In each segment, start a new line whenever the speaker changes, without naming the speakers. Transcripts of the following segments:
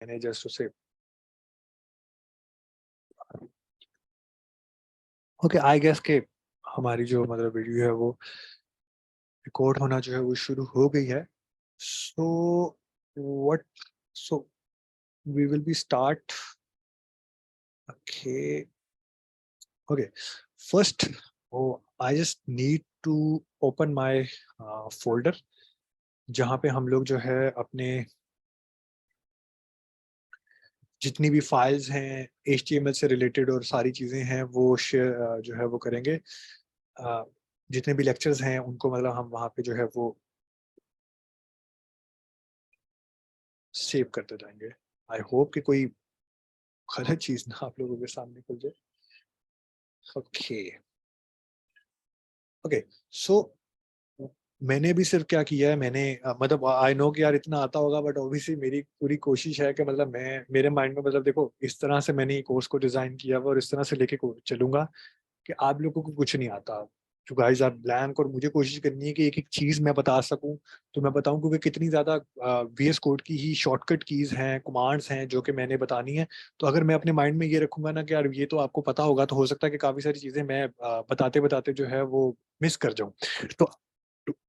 मैंने जस्ट उसे okay I guess के हमारी जो मतलब वीडियो है वो रिकॉर्ड होना जो है वो शुरू हो गई है. So what so we will be start. Okay okay first I just need to open my folder जहाँ पे हम लोग जो है अपने जितनी भी फाइल्स हैं HTML से रिलेटेड और सारी चीज़ें हैं वो शेयर जो है वो करेंगे. जितने भी लेक्चर्स हैं उनको मतलब हम वहाँ पे जो है वो सेव करते जाएंगे. आई होप कि कोई गलत चीज़ ना आप लोगों के सामने खुल जाए. ओके ओके सो मैंने भी सिर्फ क्या किया है, मैंने मतलब आई नो कि यार इतना आता होगा बट ऑब्वियसली मेरी पूरी कोशिश है कि मतलब मैं मेरे माइंड में मतलब देखो इस तरह से मैंने कोर्स को डिजाइन किया हुआ और इस तरह से लेके चलूंगा कि आप लोगों को कुछ नहीं आता. जो गाइस आर ब्लैंक और मुझे कोशिश करनी है कि एक एक चीज मैं बता सकूं तो मैं बताऊं क्योंकि कितनी ज्यादा VS कोड की ही शॉर्टकट कीज हैं, कमांड्स हैं जो कि मैंने बतानी है. तो अगर मैं अपने माइंड में ये रखूंगा ना कि यार ये तो आपको पता होगा तो हो सकता है कि काफी सारी चीजें मैं बताते बताते जो है वो मिस कर जाऊं. तो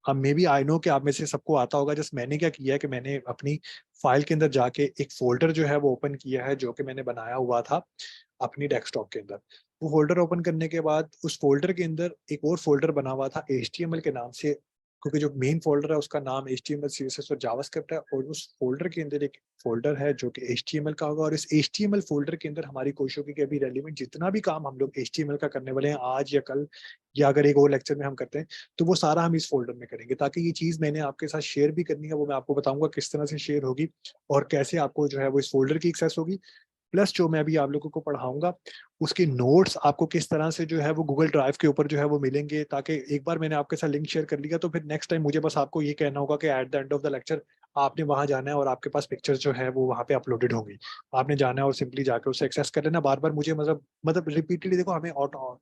अब मे बी आई नो कि आप में से सबको आता होगा. जस्ट मैंने क्या किया है कि मैंने अपनी फाइल के अंदर जाके एक फोल्डर जो है वो ओपन किया है जो कि मैंने बनाया हुआ था अपनी डेस्कटॉप के अंदर. वो फोल्डर ओपन करने के बाद उस फोल्डर के अंदर एक और फोल्डर बना हुआ था HTML के नाम से, क्योंकि जो मेन फोल्डर है उसका नाम HTML CSS और जावास्क्रिप्ट है और उस फोल्डर के अंदर एक फोल्डर है जो कि HTML का होगा. और इस HTML फोल्डर के अंदर हमारी कोशिश होगी कि अभी रेलिवेंट जितना भी काम हम लोग HTML का करने वाले हैं आज या कल या अगर एक और लेक्चर में हम करते हैं तो वो सारा हम इस फोल्डर में करेंगे. ताकि ये चीज मैंने आपके साथ शेयर भी करनी है वो मैं आपको बताऊंगा किस तरह से शेयर होगी और कैसे आपको जो है वो इस फोल्डर की एक्सेस होगी. प्लस जो मैं अभी आप लोगों को पढ़ाऊंगा उसके नोट्स आपको किस तरह से जो है वो गूगल ड्राइव के ऊपर जो है वो मिलेंगे. ताकि एक बार मैंने आपके साथ लिंक शेयर कर लिया तो फिर नेक्स्ट टाइम मुझे बस आपको ये कहना होगा कि at the end of the lecture आपने वहां जाना है और आपके पास पिक्चर्स जो है वो वहां पे अपलोडेड होंगी. आपने जाना है और सिंपली जाकर उसे एक्सेस कर लेना. बार बार मुझे मतलब रिपीटेडली देखो हमें ऑटो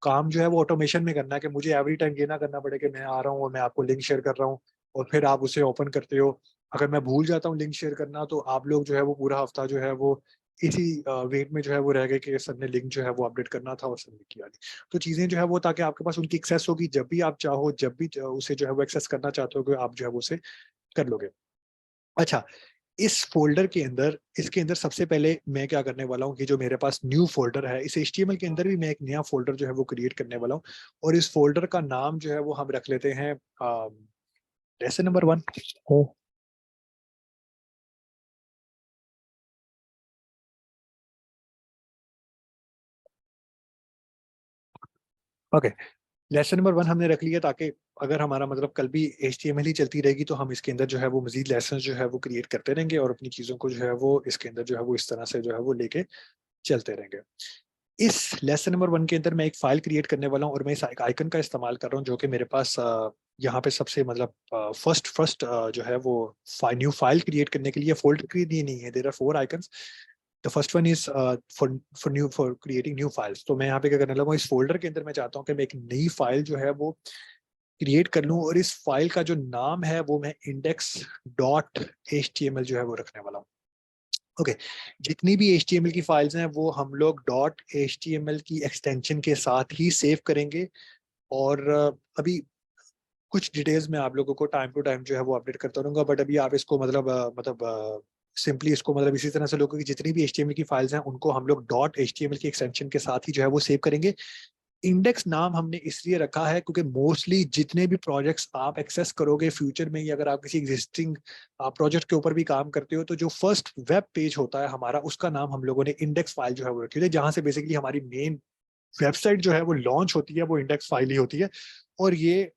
काम जो है वो ऑटोमेशन में करना है कि मुझे एवरी टाइम ये ना करना पड़े कि मैं आ रहा हूँ और मैं आपको लिंक शेयर कर रहा हूँ और फिर आप उसे ओपन करते हो. अगर मैं भूल जाता हूँ लिंक शेयर करना तो आप लोग जो है वो पूरा हफ्ता जो है वो इसी वेट में जो है वो रह गए कि सर ने लिंक जो है वो अपडेट करना था और सबमिट किया नहीं. तो चीजें जो है वो ताकि आपके पास उनकी एक्सेस होगी जब भी आप चाहो जब भी उसे जो है वो एक्सेस करना चाहते हो आप जो है वो उसे कर लोगे. अच्छा इस फोल्डर के अंदर इसके अंदर सबसे पहले मैं क्या करने वाला हूँ कि जो मेरे पास न्यू फोल्डर है इस HTML के अंदर भी मैं एक नया फोल्डर जो है वो क्रिएट करने वाला हूँ. और इस फोल्डर का नाम जो है वो हम रख लेते हैं lesson number 1. Okay lesson number 1 हमने रख लिया ताकि अगर हमारा मतलब कल भी HTML ही चलती रहेगी तो हम इसके अंदर जो है वो मजीद लेसन जो है वो क्रिएट करते रहेंगे और अपनी चीजों को जो है वो इसके अंदर जो है वो इस तरह से जो है वो लेके चलते रहेंगे. इस लेसन नंबर 1 के अंदर मैं एक फाइल क्रिएट करने वाला हूँ और मैं इस आइकन का इस्तेमाल कर रहा हूँ जो कि मेरे पास यहाँ पे सबसे मतलब फर्स्ट फर्स्ट जो है वो न्यू फाइल क्रिएट करने के लिए फोल्डर के लिए नहीं है. There are 4 icons. The first one is for creating new files. तो मैं यहाँ पे क्या करने लगा इस फोल्डर के अंदर मैं चाहता हूँ कि मैं एक नई फाइल जो है वो क्रिएट कर लूँ और इस फाइल का जो नाम है वो मैं index.html जो है वो रखने वाला हूँ. ओके जितनी भी HTML की फाइल्स हैं वो हम लोग .html की एक्सटेंशन के साथ ही सेव करेंगे. और अभी कुछ डिटेल्स में आप लोगों को टाइम टू टाइम जो है वो अपडेट करता रहूंगा. बट अभी आप इसको मतलब सिंपली इसको मतलब इसी तरह से लोगों की जितनी भी HTML की फाइल्स हैं उनको हम लोग .html की एक्सटेंशन के साथ ही जो है वो सेव करेंगे. इंडेक्स नाम हमने इसलिए रखा है क्योंकि मोस्टली जितने भी प्रोजेक्ट्स आप एक्सेस करोगे फ्यूचर में या अगर आप किसी एग्जिस्टिंग प्रोजेक्ट के ऊपर भी काम करते हो तो जो फर्स्ट वेब पेज होता है हमारा उसका नाम हम लोगों ने इंडेक्स फाइल जो है वो रखी है जहां से बेसिकली हमारी मेन वेबसाइट जो है वो लॉन्च होती है वो इंडेक्स फाइल ही होती है. और ये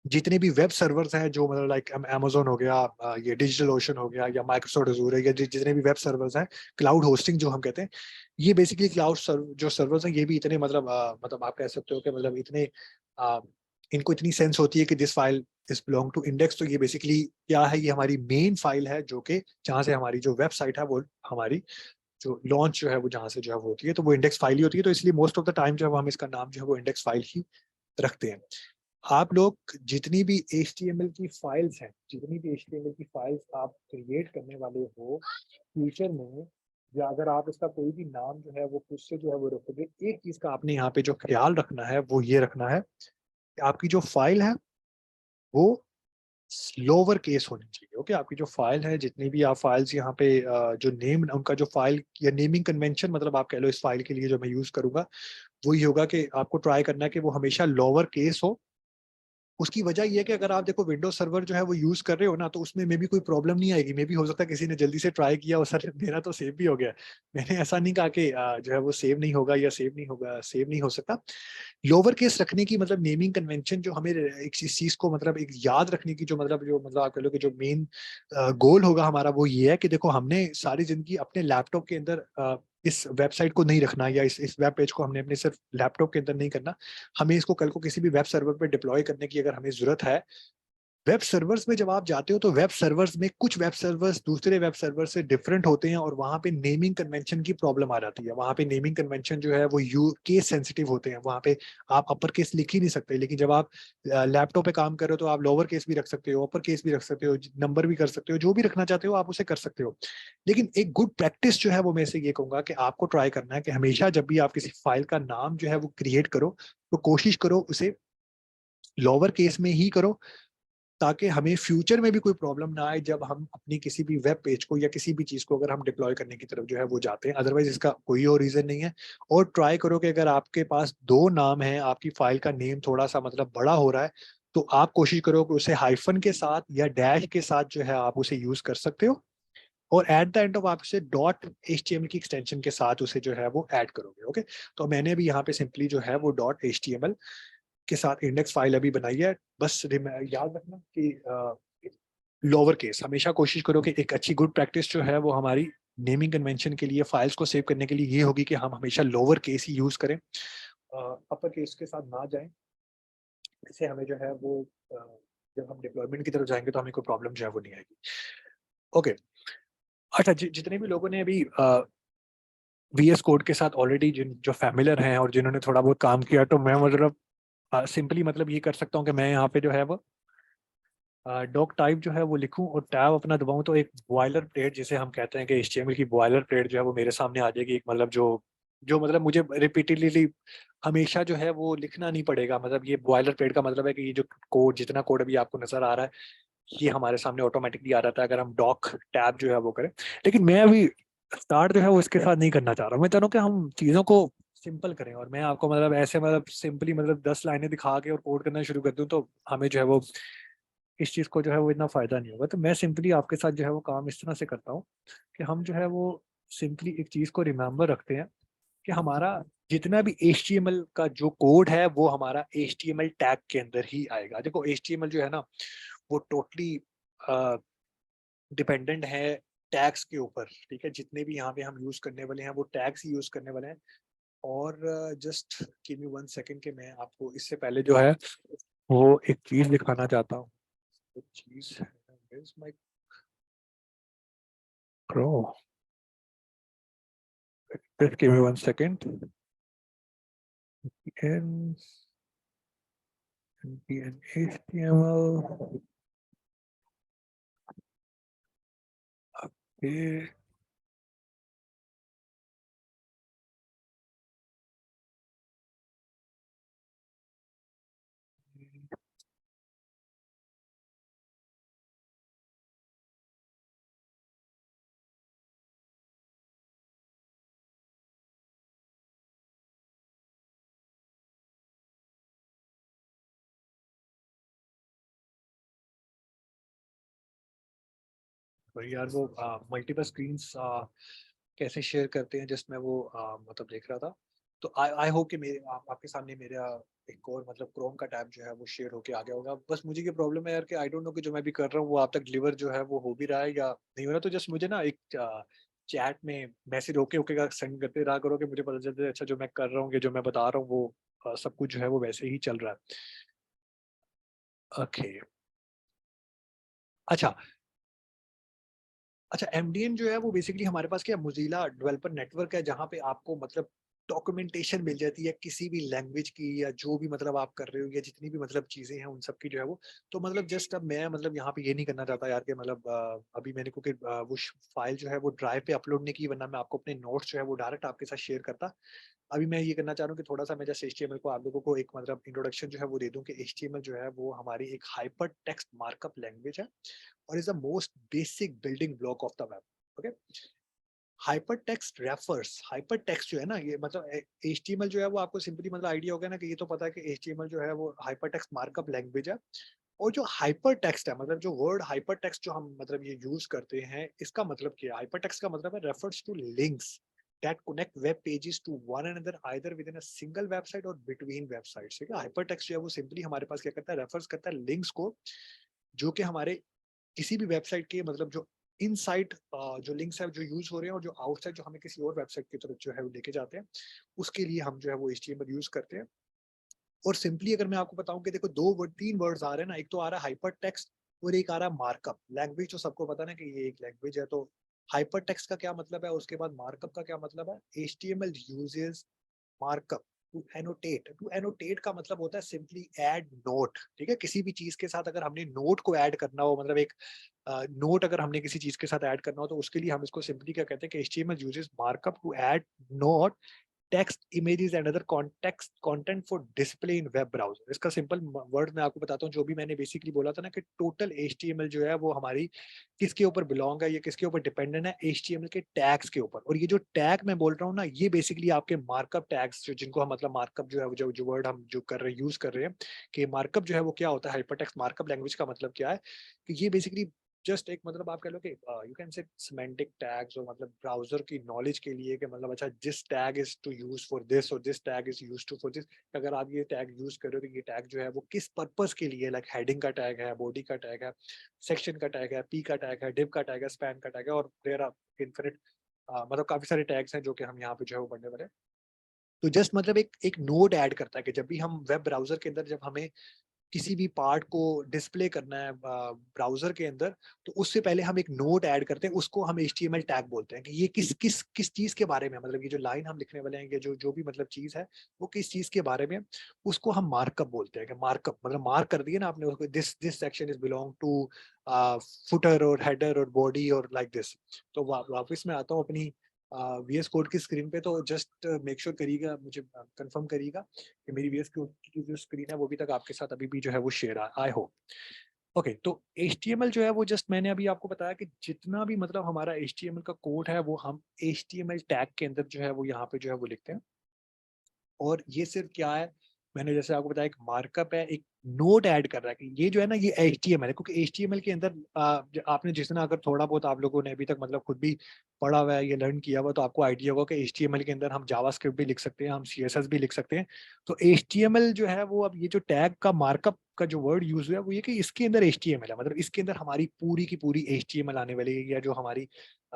जितने भी वेब सर्वर्स हैं जो मतलब लाइक Amazon हो गया, ये डिजिटल ओशन हो गया या माइक्रोसॉफ्ट अजूर है या जितने भी वेब सर्वर्स हैं क्लाउड होस्टिंग जो हम कहते हैं ये बेसिकली जो सर्वर्स हैं ये भी इतने मतलब आप कह सकते हो कि मतलब इतने आ, इनको इतनी सेंस होती है कि this file is belong to index. तो ये बेसिकली क्या है ये हमारी मेन फाइल है जो कि जहाँ से हमारी जो वेबसाइट है वो हमारी जो लॉन्च जो है वो जहाँ से जो है वो होती है तो वो इंडेक्स फाइल ही होती है. तो इसलिए मोस्ट ऑफ द टाइम जो है हम इसका नाम जो है वो इंडेक्स फाइल ही रखते हैं. आप लोग जितनी भी HTML की फाइल्स हैं, जितनी भी HTML की फाइल्स आप क्रिएट करने वाले हो फ्यूचर में, या अगर आप इसका कोई भी नाम जो है वो खुद से जो है वो रखोगे, एक चीज का आपने यहाँ पे जो ख्याल रखना है वो ये रखना है कि आपकी जो फाइल है वो लोअर केस होनी चाहिए। ओके, आपकी जो फाइल है, जितनी भी आप फाइल्स यहाँ पे जो नेम, उनका जो फाइल या नेमिंग कन्वेंशन, मतलब आप कह लो इस फाइल के लिए जो मैं यूज करूंगा वो ये होगा कि आपको ट्राई करना है कि वो हमेशा लोअर केस हो। उसकी वजह ये है कि अगर आप देखो विंडोज सर्वर जो है वो यूज कर रहे हो ना, तो उसमें मे भी कोई प्रॉब्लम नहीं आएगी। मे भी हो सकता है किसी ने जल्दी से ट्राई किया और सर मेरा तो सेव भी हो गया। मैंने ऐसा नहीं कहा कि जो है वो सेव नहीं होगा या सेव नहीं होगा, सेव नहीं हो सकता। लोअर केस रखने की मतलब नेमिंग कन्वेंशन जो हमें एक इस चीज को मतलब एक याद रखने की जो आप कह लो कि जो मेन गोल होगा हमारा वो ये है कि देखो हमने सारी जिंदगी अपने लैपटॉप के अंदर इस वेबसाइट को नहीं रखना, या इस वेब पेज को हमने अपने सिर्फ लैपटॉप के अंदर नहीं करना। हमें इसको कल को किसी भी वेब सर्वर पे डिप्लॉय करने की अगर हमें जरूरत है। वेब सर्वर्स में जब आप जाते हो तो वेब सर्वर्स में कुछ वेब सर्वर्स दूसरे वेब सर्वर से डिफरेंट होते हैं, और वहां पे नेमिंग कन्वेंशन की प्रॉब्लम आ जाती है। वहां पे नेमिंग कन्वेंशन जो है वो यू केस सेंसिटिव होते हैं। वहां पे आप अपर केस लिख ही नहीं सकते, लेकिन जब आप लैपटॉप पे काम कर रहे हो तो आप लोअर केस भी रख सकते हो, अपर केस भी रख सकते हो, नंबर भी कर सकते हो, जो भी रखना चाहते हो आप उसे कर सकते हो। लेकिन एक गुड प्रैक्टिस जो है वो मैं से ये कहूंगा कि आपको ट्राई करना है कि हमेशा जब भी आप किसी फाइल का नाम जो है वो क्रिएट करो, तो कोशिश करो उसे लोअर केस में ही करो, ताकि हमें फ्यूचर में भी कोई प्रॉब्लम ना आए जब हम अपनी किसी भी वेब पेज को या किसी भी चीज को अगर हम डिप्लॉय करने की तरफ जो है वो जाते हैं। अदरवाइज इसका कोई और रीजन नहीं है। और ट्राई करो कि अगर आपके पास दो नाम है, आपकी फाइल का नेम थोड़ा सा मतलब बड़ा हो रहा है, तो आप कोशिश करो कि उसे हाइफन के साथ या डैश के साथ जो है आप उसे यूज कर सकते हो। और एट द एंड ऑफ आप उसे डॉट HTML की एक्सटेंशन के साथ उसे जो है वो ऐड करोगे। ओके, तो मैंने भी यहाँ पे सिंपली जो है वो डॉट HTML के साथ इंडेक्स फाइल अभी बनाई है। बस याद रखना कि लोअर केस हमेशा कोशिश करो कि एक अच्छी गुड प्रैक्टिस जो है वो हमारी नेमिंग कन्वेंशन के लिए, फाइल्स को सेव करने के लिए ये होगी कि हम हमेशा लोअर केस ही यूज करें, अपर केस के साथ ना जाएं। इससे हमें जो है वो जब हम डिप्लॉयमेंट की तरफ जाएंगे तो हमें कोई प्रॉब्लम जो है वो नहीं आएगी। ओके, अच्छा, जितने भी लोगों ने अभी VS कोड के साथ ऑलरेडी जिन जो फैमिलियर हैं और जिन्होंने थोड़ा बहुत काम किया, तो मैं मतलब सिंपली मतलब ये कर सकता हूँ कि मैं यहाँ पे जो है वो डॉक टाइप जो है वो लिखूं और टैब अपना दबाऊं, तो एक बॉयलर प्लेट जिसे हम कहते हैं कि HTML की बॉयलर प्लेट जो है वो मेरे सामने आ जाएगी। एक मतलब जो जो मतलब मुझे रिपीटेडली हमेशा जो है वो लिखना नहीं पड़ेगा। मतलब ये बॉयलर प्लेट का मतलब है कि ये जो कोड, जितना कोड अभी आपको नजर आ रहा है, ये हमारे सामने ऑटोमेटिकली आ जाता है अगर हम डॉक टैब जो है वो करें। लेकिन मैं अभी स्टार्ट जो है वो इसके साथ नहीं करना चाह रहा हूँ। मैं चाह रहा हूँ कि हम चीज़ों को सिंपल करें, और मैं आपको मतलब ऐसे मतलब सिंपली मतलब 10 लाइनें दिखा के और कोड करना शुरू कर दूं तो हमें जो है वो इस चीज को जो है वो इतना फायदा नहीं होगा। तो मैं सिंपली आपके साथ जो है वो काम इस तरह से करता हूँ कि हम जो है वो सिंपली एक चीज को रिमेम्बर रखते हैं कि हमारा जितना भी HTML का जो कोड है वो हमारा HTML टैग के अंदर ही आएगा। देखो HTML जो है ना वो टोटली डिपेंडेंट है टैग्स के ऊपर। ठीक है, जितने भी यहाँ पे हम यूज करने वाले हैं वो टैग्स ही यूज करने वाले हैं। और जस्ट गिव मी 1 सेकेंड के मैं आपको इससे पहले जो है वो एक चीज दिखाना चाहता हूँ। वो चीज is my Crow. Just give me 1 second. N npm HTML. Okay. भाई यार वो मल्टीपल स्क्रीन्स कैसे शेयर करते हैं जिसमें वो मतलब देख रहा था। तो आई आई होप कि मेरे आपके सामने मेरा एक और मतलब क्रोम का टैब जो है वो शेयर होके आ गया होगा। बस मुझे ये प्रॉब्लम है यार कि आई डोंट नो कि जो मैं भी कर रहा हूँ वो आप तक डिलीवर जो है वो हो भी रहा है या नहीं हो रहा। तो जस्ट मुझे ना एक चैट में मैसेज ओके ओके का सेंड करते रहा करो कि मुझे पता चलता है अच्छा जो मैं कर रहा हूँ, कि जो मैं बता रहा हूँ वो सब कुछ जो है वो वैसे ही चल रहा है। ओके, अच्छा अच्छा, MDN जो है वो बेसिकली हमारे पास क्या मोजिला डेवलपर नेटवर्क है, जहाँ पे आपको मतलब डॉक्यूमेंटेशन मिल जाती है किसी भी लैंग्वेज की, या जो भी मतलब आप कर रहे हो, या जितनी भी मतलब चीजें हैं उन सब की जो है वो। तो मतलब जस्ट अब मैं मतलब यहाँ पे ये नहीं करना चाहता यार कि मतलब अभी मैंने, क्योंकि वो फाइल जो है वो ड्राइव पे अपलोड नहीं की, वरना मैं आपको अपने नोट्स जो है वो डायरेक्ट आपके साथ शेयर करता। अभी मैं ये करना चाह रहा हूँ कि थोड़ा सा मैं जैसे HTML को आप लोगों को एक मतलब इंट्रोडक्शन जो है वो दे दूं कि HTML जो है वो हमारी एक हाइपर टेक्स्ट मार्कअप लैंग्वेज है, और is the most basic building block of the web. Okay, hyper text refers, hyper text जो है ना, ये मतलब HTML जो है वो आपको सिंपली मतलब आइडिया हो गया ना कि ये तो पता है कि HTML जो है वो हाइपर टेक्स्ट मार्कअप लैंग्वेज है। और जो हाइपर टेक्स्ट है, मतलब जो वर्ड हाइपर टेक्स्ट जो हम मतलब ये यूज करते हैं, इसका मतलब क्या है? हाइपर टेक्स्ट का मतलब है refers to links that connect web pages to one another either within a single website or between websites। ठीक है, हाइपर टेक्स्ट जो है वो सिंपली हमारे पास क्या करता है, रेफर्स करता है लिंक्स को, जो कि हमारे किसी भी वेबसाइट के मतलब जो इनसाइड जो लिंक्स है जो यूज हो रहे हैं, और जो आउटसाइड जो हमें किसी और वेबसाइट की तरफ जो है वो लेके जाते हैं, उसके लिए हम जो है वो HTML यूज करते हैं। और सिंपली अगर मैं आपको बताऊं कि देखो दो वर्ड, तीन वर्ड्स आ रहे हैं ना, एक तो आ रहा है हाइपर टेक्स्ट और एक आ रहा है मार्कअप लैंग्वेज। तो सबको पता ना कि ये एक लैंग्वेज है। तो हाइपर टेक्स्ट का क्या मतलब है, उसके बाद मार्कअप का क्या मतलब है? HTML uses markup to annotate का मतलब होता है सिंपली ऐड नोट। ठीक है, किसी भी चीज के साथ अगर हमने नोट को ऐड करना हो, मतलब एक नोट अगर हमने किसी चीज के साथ ऐड करना हो, तो उसके लिए हम इसको सिंपली क्या कहते हैं कि HTML uses markup to add note text images and other context content for display in web browser. इसका सिंपल वर्ड मैं आपको बताता हूँ, जो भी मैंने बेसिकली बोला था ना कि टोटल HTML जो है वो हमारी किसके ऊपर बिलोंग है, ये किसके ऊपर डिपेंडेंट है? HTML के टैग्स के ऊपर। और ये जो टैग मैं बोल रहा हूँ ना, ये बेसिकली आपके मार्कअप टैग्स, जो जिनको हम मतलब मार्कअप जो है जो वर्ड हम जो कर रहे हैं यूज कर रहे हैं, कि मार्कअप जो है वो क्या होता है, हाइपरटेक्स्ट मार्कअप लैंग्वेज का मतलब क्या है, कि ये बेसिकली जस्ट एक मतलब आप कह लो कि you can say semantic tags, और मतलब ब्राउजर की नॉलेज के लिए कि मतलब अच्छा this tag is to use for this और this tag is use to for this. अगर आप ये टैग यूज कर रहे हो तो ये टैग जो है वो किस पर्पस के लिए, लाइक हेडिंग का टैग है, बॉडी का टैग है, सेक्शन का टैग है, पी का टैग है, डिव का टैग है, स्पैन का टैग है, और देयर आर इनफिनिट मतलब काफी सारे टैग्स हैं जो कि हम यहाँ पे जो है वो पढ़ने वाले हैं। तो जस्ट मतलब एक एक नोड ऐड करता है कि जब भी हम वेब ब्राउजर के अंदर जब हमें किसी भी पार्ट को डिस्प्ले करना है ब्राउजर के अंदर, तो उससे पहले हम एक नोट ऐड करते हैं, उसको हम HTML टैग बोलते हैं कि ये किस किस किस चीज के बारे में, मतलब ये जो लाइन हम लिखने वाले हैं, ये जो जो भी मतलब चीज है वो किस चीज के बारे में, उसको हम मार्कअप बोलते हैं। कि मार्कअप मतलब मार्क कर दिए ना आपने उसको, this this section is belong to footer और हेडर और बॉडी और लाइक दिस। तो वापस मैं आता हूँ अपनी VS कोड की स्क्रीन पे। तो जस्ट मेक श्योर करिएगा, मुझे कंफर्म करिएगा कि मेरी VS कोड की जो स्क्रीन है वो भी तक आपके साथ अभी भी जो है वो शेयर आई होप। ओके, तो HTML जो है वो जस्ट मैंने अभी आपको बताया कि जितना भी मतलब हमारा HTML का कोड है वो हम HTML टैग के अंदर जो है वो यहाँ पे जो है वो लिखते हैं। और ये सिर्फ क्या है, मैंने जैसे आपको बताया एक मार्कअप है, एक नोट ऐड कर रहा है कि ये जो है ना ये HTML है, क्योंकि HTML के अंदर आपने जितना अगर थोड़ा बहुत आप लोगों ने अभी तक मतलब खुद भी पढ़ा हुआ है, ये लर्न किया हुआ, तो आपको आइडिया होगा कि HTML के अंदर हम जावास्क्रिप्ट भी लिख सकते हैं, हम CSS भी लिख सकते हैं। तो HTML जो है वो, अब ये जो टैग का मार्कअप का जो वर्ड यूज हुआ है वो ये कि इसके अंदर HTML है, मतलब इसके अंदर हमारी पूरी की पूरी HTML आने वाली है, या जो हमारी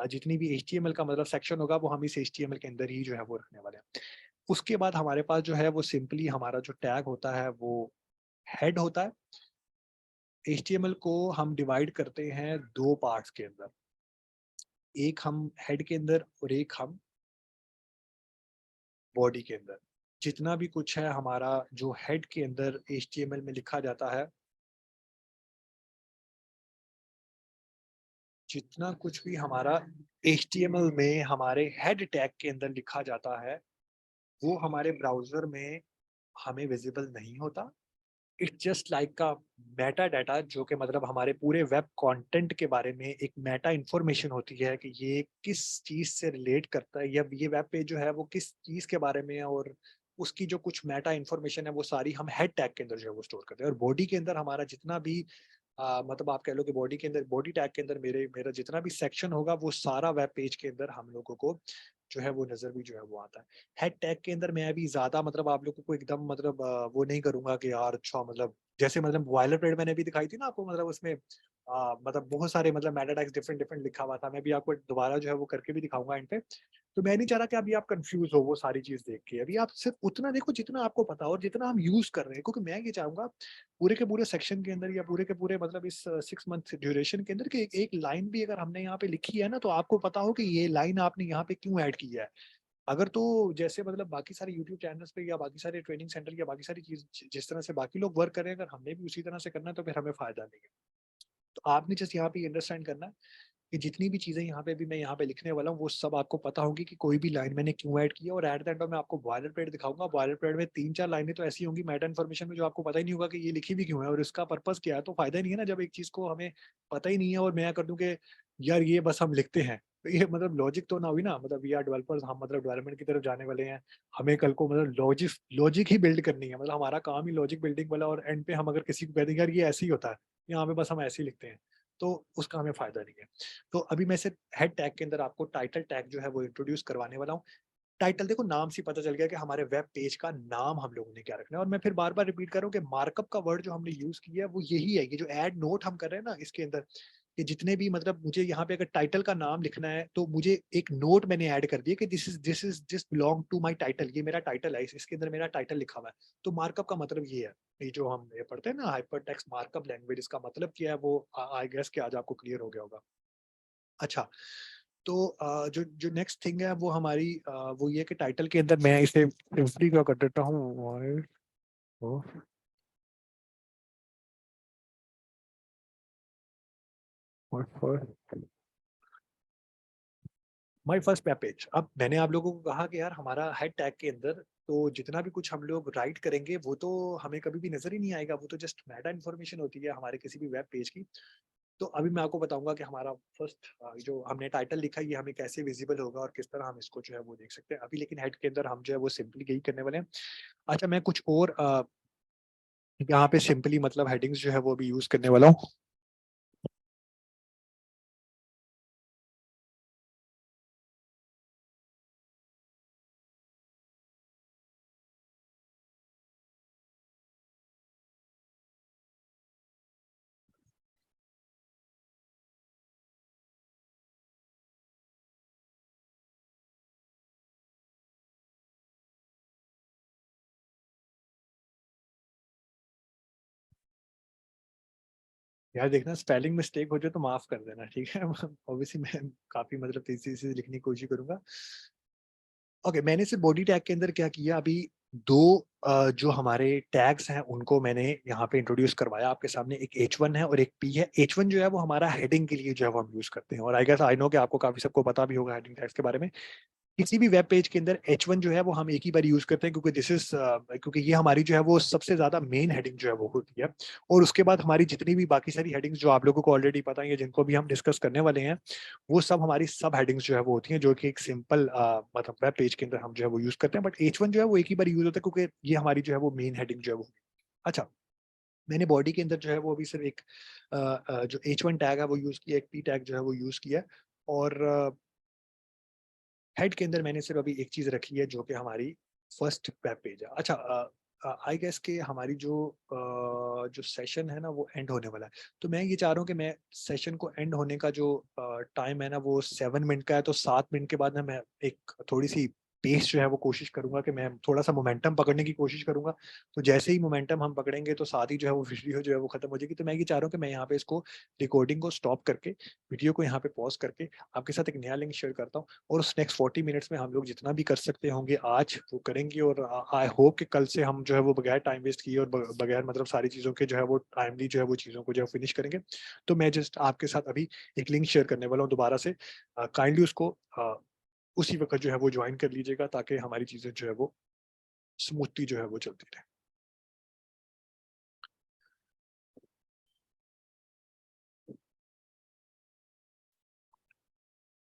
जितनी भी HTML का मतलब सेक्शन होगा वो हम इस HTML के अंदर ही जो है वो रखने वाले हैं। उसके बाद हमारे पास जो है वो सिंपली हमारा जो टैग होता है वो हेड होता है। HTML को हम डिवाइड करते हैं दो पार्ट्स के अंदर, एक हम हेड के अंदर और एक हम बॉडी के अंदर। जितना भी कुछ है हमारा जो हेड के अंदर HTML में लिखा जाता है, जितना कुछ भी हमारा HTML में हमारे हेड टैग के अंदर लिखा जाता है, वो हमारे ब्राउजर में हमें विजिबल नहीं होता। इट्स जस्ट लाइक का मेटा डाटा, जो कि मतलब हमारे पूरे वेब कंटेंट के बारे में एक मेटा इंफॉर्मेशन होती है कि ये किस चीज से रिलेट करता है, या ये वेब पेज जो है वो किस चीज के बारे में है, और उसकी जो कुछ मेटा इंफॉर्मेशन है वो सारी हम हेड टैग के अंदर जो है वो स्टोर करते हैं। और बॉडी के अंदर हमारा जितना भी मतलब आप कह लो कि बॉडी के अंदर, बॉडी टैग के अंदर मेरा जितना भी सेक्शन होगा वो सारा वेब पेज के अंदर हम लोगों को जो है वो नजर भी जो है वो आता है। हेड टैग के अंदर मैं अभी ज्यादा मतलब आप लोगों को एकदम मतलब वो नहीं करूंगा कि यार अच्छा मतलब जैसे मतलब बॉयलर प्लेट मैंने अभी दिखाई थी ना आपको, मतलब उसमें मतलब बहुत सारे मतलब मेटा टैग्स डिफरेंट डिफरेंट लिखा हुआ था। मैं भी आपको दोबारा जो है वो करके भी दिखाऊंगा इन पे। तो मैं नहीं चाह रहा कि अभी आप कंफ्यूज हो वो सारी चीज देख के। अभी आप सिर्फ उतना देखो जितना आपको पता हो और जितना हम यूज कर रहे हैं, क्योंकि मैं ये चाहूंगा पूरे के पूरे सेक्शन के अंदर या पूरे के पूरे मतलब इस 6 मंथ ड्यूरेशन के अंदर कि एक लाइन भी अगर हमने यहाँ पे लिखी है ना, तो आपको पता हो कि ये लाइन आपने यहाँ पे क्यों ऐड की है। अगर तो जैसे मतलब बाकी सारे यूट्यूब चैनल्स पे या बाकी सारे ट्रेनिंग सेंटर या बाकी सारी चीज जिस तरह से बाकी लोग वर्क कर रहे हैं, अगर हमने भी उसी तरह से करना है तो फिर हमें फायदा नहीं है। तो आपने जस्ट यहाँ पे अंडरस्टैंड करना है कि जितनी भी चीजें यहाँ पे भी मैं यहाँ पे लिखने वाला हूँ वो सब आपको पता होगी कि कोई भी लाइन मैंने क्यों ऐड किया, और एट द एंड मैं आपको बॉयलर प्लेट दिखाऊंगा। बॉयलर प्लेट में 3-4 लाइनें तो ऐसी होंगी मेटा इन्फॉर्मेशन में जो आपको पता ही नहीं होगा कि ये लिखी भी क्यों है और इसका पर्पस क्या है। तो फायदा ही नहीं है ना जब एक चीज को हमें पता ही नहीं है और मैं कर दूं कि यार ये बस हम लिखते हैं। तो ये मतलब लॉजिक तो ना हुई ना, मतलब वी आर डेवलपर्स, हम मतलब डेवलपमेंट की तरफ जाने वाले हैं। हमें कल को मतलब लॉजिक लॉजिक ही बिल्ड करनी है, मतलब हमारा काम ही लॉजिक बिल्डिंग वाला, और एंड पे हम अगर किसी को कह देंगे यार ये ऐसे ही होता है, यहाँ पे बस हम ऐसे ही लिखते हैं, तो उसका हमें फायदा नहीं है। तो अभी मैं सिर्फ हेड टैग के अंदर आपको टाइटल टैग जो है वो इंट्रोड्यूस करवाने वाला हूँ। टाइटल देखो, नाम से पता चल गया कि हमारे वेब पेज का नाम हम लोगों ने क्या रखना है। और मैं फिर बार बार रिपीट कर रहा हूँ कि मार्कअप का वर्ड जो हमने यूज किया है वो यही है। ये जो ऐड नोट हम कर रहे हैं ना इसके अंदर, कि जितने भी मतलब मुझे यहाँ पे अगर टाइटल का नाम लिखना है तो मुझे एक नोट मैंने ऐड कर दिया कि this belong to my title, ये मेरा टाइटल है, इसके अंदर मेरा टाइटल लिखा हुआ है। तो मार्कअप का मतलब ये है, ये जो हम ये पढ़ते हैं ना हाइपर टेक्स्ट मार्कअप लैंग्वेज, इसका मतलब क्या है वो आई गेस कि आज आपको क्लियर हो गया होगा। अच्छा, तो जो जो नेक्स्ट थिंग है वो हमारी वो ये है कि टाइटल के अंदर मैं इसे सिंपली क्या कर देता हूँ, माई फर्स्ट वेब पेज। अब मैंने आप लोगों को कहा कि यार हमारा हेड टैग के अंदर तो जितना भी कुछ हम लोग राइट करेंगे वो तो हमें कभी भी नजर ही नहीं आएगा, वो तो जस्ट मेटा इन्फॉर्मेशन होती है हमारे किसी भी वेब पेज की। तो अभी मैं आपको बताऊंगा कि हमारा फर्स्ट जो हमने टाइटल लिखा है ये हमें कैसे विजिबल होगा और किस तरह हम इसको जो है वो देख सकते हैं। अभी लेकिन हेड के अंदर हम जो है वो सिंपली यही करने वाले हैं। अच्छा, मैं कुछ और यहाँ पे सिंपली मतलब हेडिंग्स जो है वो भी यूज करने वाला हूँ। यार देखना, स्पेलिंग मिस्टेक हो जाए तो माफ कर देना, ठीक है। ऑब्वियसली मैं काफी मतलब तेजी से लिखने की कोशिश करूंगा। ओके, मैंने सिर्फ बॉडी टैग के अंदर क्या किया, अभी दो जो हमारे टैग्स हैं उनको मैंने यहाँ पे इंट्रोड्यूस करवाया आपके सामने। एक H1 है और एक P है। H1 जो है वो हमारा हेडिंग के लिए जो है वो हम यूज करते हैं, और आई गेस आई नो कि आपको काफी सबको पता भी होगा हेडिंग टैग्स के बारे में। किसी भी वेब पेज के अंदर H1 जो है वो हम एक ही बार यूज करते हैं, क्योंकि दिस इज क्योंकि ये हमारी जो है वो सबसे ज्यादा मेन हेडिंग जो है वो होती है। और उसके बाद हमारी जितनी भी बाकी सारी हेडिंग्स जो आप लोगों को ऑलरेडी पता है या जिनको भी हम डिस्कस करने वाले हैं, वो सब हमारी सब हेडिंग्स जो है वो होती हैं, जो कि एक सिंपल मतलब वेब पेज के अंदर हम जो है वो यूज करते हैं। बट H1 जो है वो एक ही बार यूज होता है, क्योंकि ये हमारी जो है वो मेन हेडिंग जो है वो। अच्छा, मैंने बॉडी के अंदर जो है वो अभी सिर्फ एक जो H1 टैग है वो यूज किया, एक P टैग जो है वो यूज किया, और हेड के अंदर मैंने सिर्फ अभी एक चीज रखी है जो कि हमारी फर्स्ट वेब पेज है। अच्छा, आई गेस कि हमारी जो सेशन है ना वो एंड होने वाला है। तो मैं ये चाह रहा हूँ कि मैं सेशन को एंड होने का जो टाइम है ना वो 7 मिनट का है। तो 7 मिनट के बाद ना मैं एक थोड़ी सी पेस जो है वो कोशिश करूंगा कि मैं थोड़ा सा मोमेंटम पकड़ने की कोशिश करूंगा। तो जैसे ही मोमेंटम हम पकड़ेंगे तो साथ ही जो है वो वीडियो जो है वो खत्म हो जाएगी। तो मैं ये चाह रहा हूँ कि मैं यहाँ पे इसको रिकॉर्डिंग को स्टॉप करके वीडियो को यहाँ पे पॉज करके आपके साथ एक नया लिंक शेयर करता हूँ, और उस नेक्स्ट 40 मिनट्स में हम लोग जितना भी कर सकते होंगे आज वो करेंगे। और आई होप कि कल से हम जो है वो बगैर टाइम वेस्ट किए और बगैर मतलब सारी चीज़ों के जो है वो टाइमली जो है वो चीज़ों को जो है फिनिश करेंगे। तो मैं जस्ट आपके साथ अभी एक लिंक शेयर करने वाला हूँ दोबारा से, काइंडली उसको उसी वक्त जो है वो ज्वाइन कर लीजिएगा, ताकि हमारी चीज़ें जो है वो स्मूथली जो है वो चलती रहे।